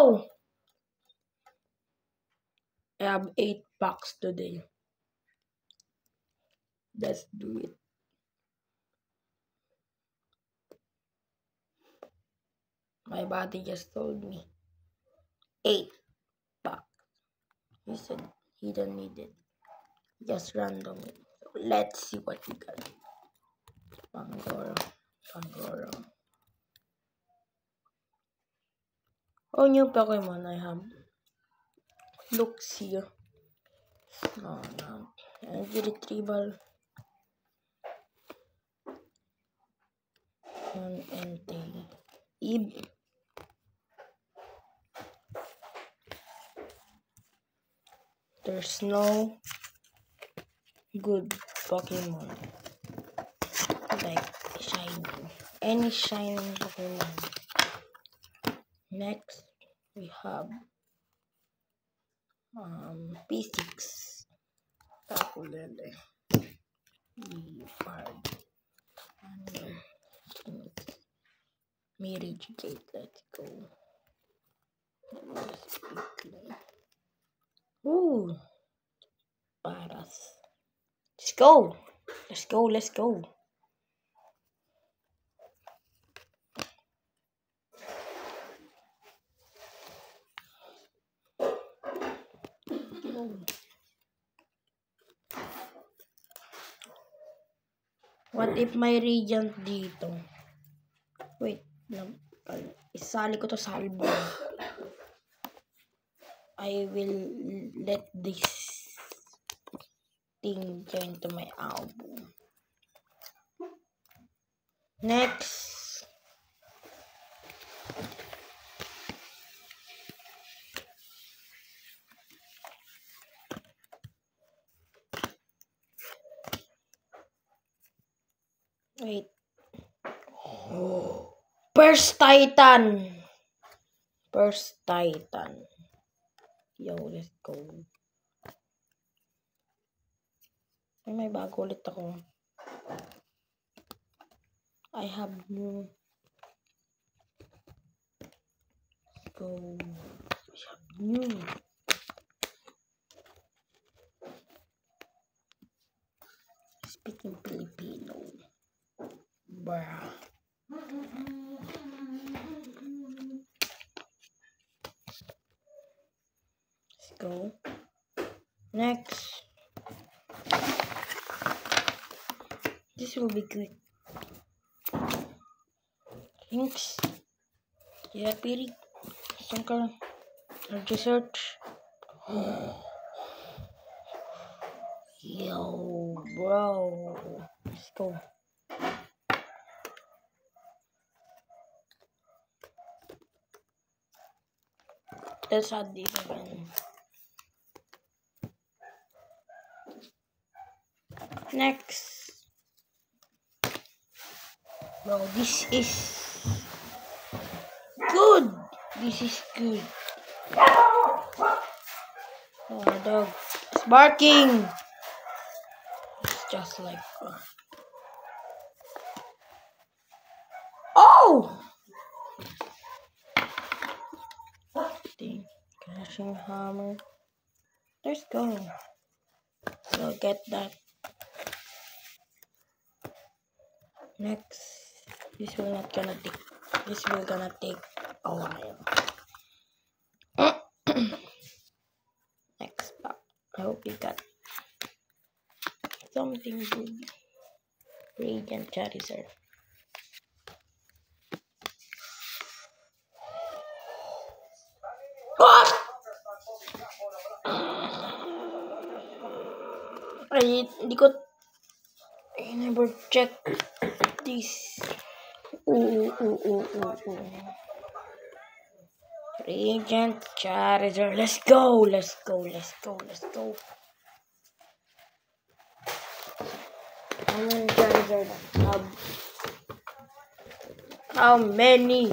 go! I have 8 packs today. Let's do it. My body just told me 8 packs. He said he don't need it. Just randomly. So let's see what we got. Pangoro. Oh, new Pokemon I have. Luxio. No. Energy Retrieval. And Entei. Eve. There's no good Pokemon like shining. Any shining Pokemon. Next, we have P6. Takulele. Leopard. And Mirage Gate. Let's go. Ooh. Paras. Let's go. Let's go. What if may Radiant dito? Wait. Isali ko to sa album. I will let this thing join to my album. Next. Wait. Burst Titan. Yo, let's go. May bago ulit ako. I have new. Let's go. I have new. Speaking Filipino. Bruh. Let's go. Next. This will be quick. Thanks. Yeah, Piri. Sangka. Energy search. Yo, bro. Let's go. Let's add this again. Next. Bro, this is good. This is good. Oh, dog. It's barking. It's just like... Oh! Crashing hammer. Let's go. So get that. Next. This will gonna take a while. Next pack. I hope you got something good. Radiant Charizard. What? I never checked this. Ooh. Radiant Charizard. Let's go. How many Charizard have? How many,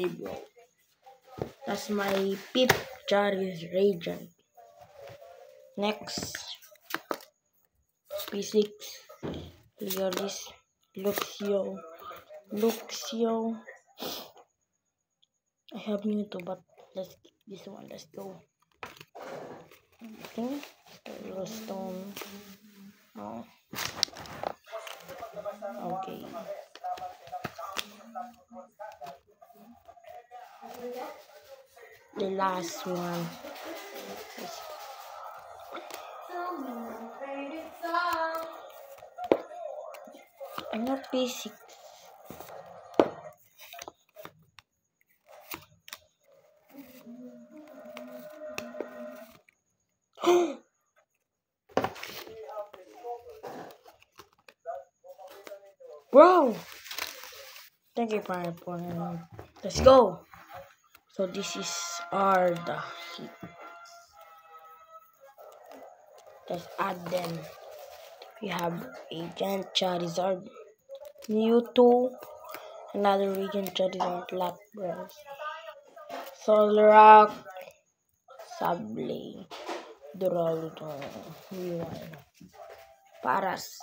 bro? That's my 5th Charizard Radiant. Next. P6. Leolis. Luxio. I have Mewtwo, but let's keep this one. Let's go. Okay. Stone. Oh. Okay. The last one. I'm not basic. Bro! Thank you, Pineapple. Let's go! So this is the heat. Let's add them. We have Agent Charizard, Mewtwo, another Agent Charizard, Lapras, Solrock, Sableye, Duraludon, Paras,